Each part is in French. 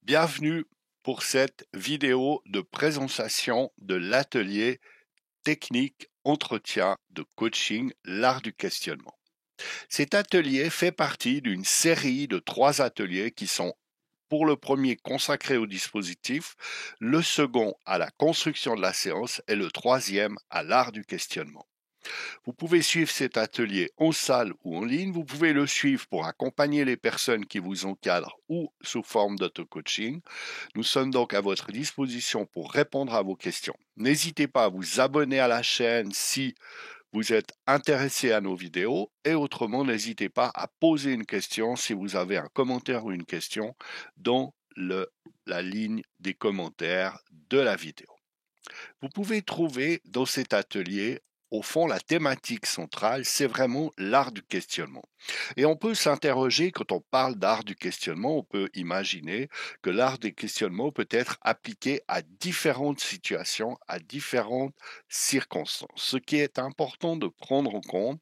Bienvenue pour cette vidéo de présentation de l'atelier technique entretien de coaching, l'art du questionnement. Cet atelier fait partie d'une série de 3 ateliers qui sont pour le premier consacré au dispositif, le second à la construction de la séance et le troisième à l'art du questionnement. Vous pouvez suivre cet atelier en salle ou en ligne. Vous pouvez le suivre pour accompagner les personnes qui vous encadrent ou sous forme d'auto-coaching. Nous sommes donc à votre disposition pour répondre à vos questions. N'hésitez pas à vous abonner à la chaîne si vous êtes intéressé à nos vidéos et autrement, n'hésitez pas à poser une question si vous avez un commentaire ou une question dans la ligne des commentaires de la vidéo. Vous pouvez trouver dans cet atelier, au fond, la thématique centrale, c'est vraiment l'art du questionnement. Et on peut s'interroger, quand on parle d'art du questionnement, on peut imaginer que l'art du questionnement peut être appliqué à différentes situations, à différentes circonstances. Ce qui est important de prendre en compte,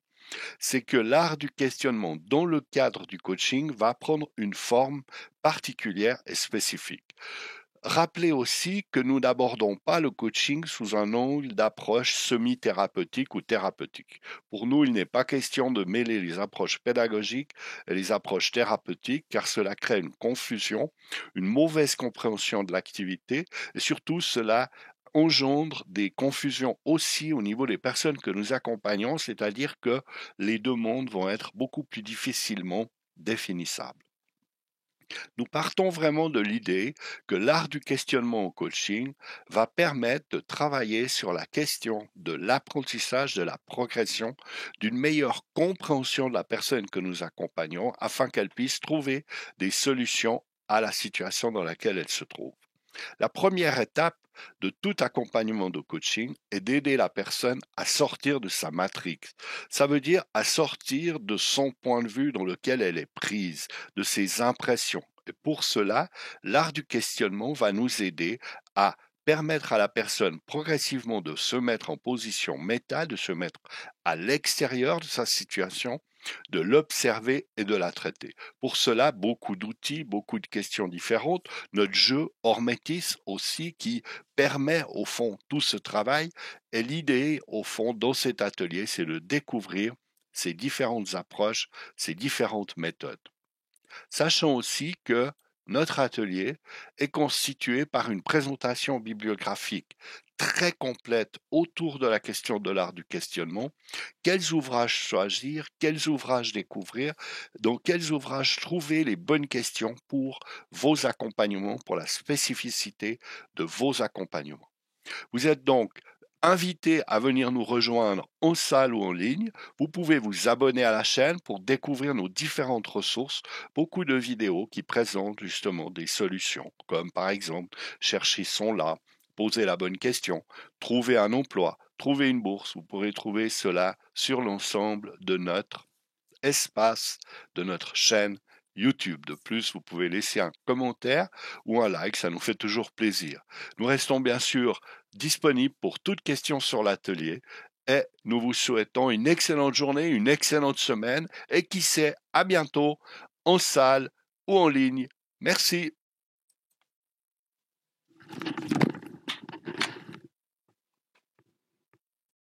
c'est que l'art du questionnement dans le cadre du coaching va prendre une forme particulière et spécifique. Rappelez aussi que nous n'abordons pas le coaching sous un angle d'approche semi-thérapeutique ou thérapeutique. Pour nous, il n'est pas question de mêler les approches pédagogiques et les approches thérapeutiques car cela crée une confusion, une mauvaise compréhension de l'activité et surtout cela engendre des confusions aussi au niveau des personnes que nous accompagnons, c'est-à-dire que les deux mondes vont être beaucoup plus difficilement définissables. Nous partons vraiment de l'idée que l'art du questionnement au coaching va permettre de travailler sur la question de l'apprentissage, de la progression, d'une meilleure compréhension de la personne que nous accompagnons afin qu'elle puisse trouver des solutions à la situation dans laquelle elle se trouve. La première étape de tout accompagnement de coaching est d'aider la personne à sortir de sa matrix. Ça veut dire à sortir de son point de vue dans lequel elle est prise, de ses impressions. Et pour cela, l'art du questionnement va nous aider à permettre à la personne progressivement de se mettre en position méta, de se mettre à l'extérieur de sa situation, de l'observer et de la traiter. Pour cela, beaucoup d'outils, beaucoup de questions différentes. Notre jeu Hormetis aussi qui permet au fond tout ce travail. Et l'idée au fond dans cet atelier, c'est de découvrir ces différentes approches, ces différentes méthodes. Sachant aussi que notre atelier est constitué par une présentation bibliographique très complète autour de la question de l'art du questionnement. Quels ouvrages choisir, quels ouvrages découvrir, dans quels ouvrages trouver les bonnes questions pour vos accompagnements, pour la spécificité de vos accompagnements. Vous êtes donc invité à venir nous rejoindre en salle ou en ligne. Vous pouvez vous abonner à la chaîne pour découvrir nos différentes ressources, beaucoup de vidéos qui présentent justement des solutions, comme par exemple chercher son là, poser la bonne question, trouver un emploi, trouver une bourse. Vous pourrez trouver cela sur l'ensemble de notre espace, de notre chaîne YouTube. De plus, vous pouvez laisser un commentaire ou un like, ça nous fait toujours plaisir. Nous restons bien sûr disponibles pour toute question sur l'atelier et nous vous souhaitons une excellente journée, une excellente semaine et qui sait, à bientôt en salle ou en ligne. Merci.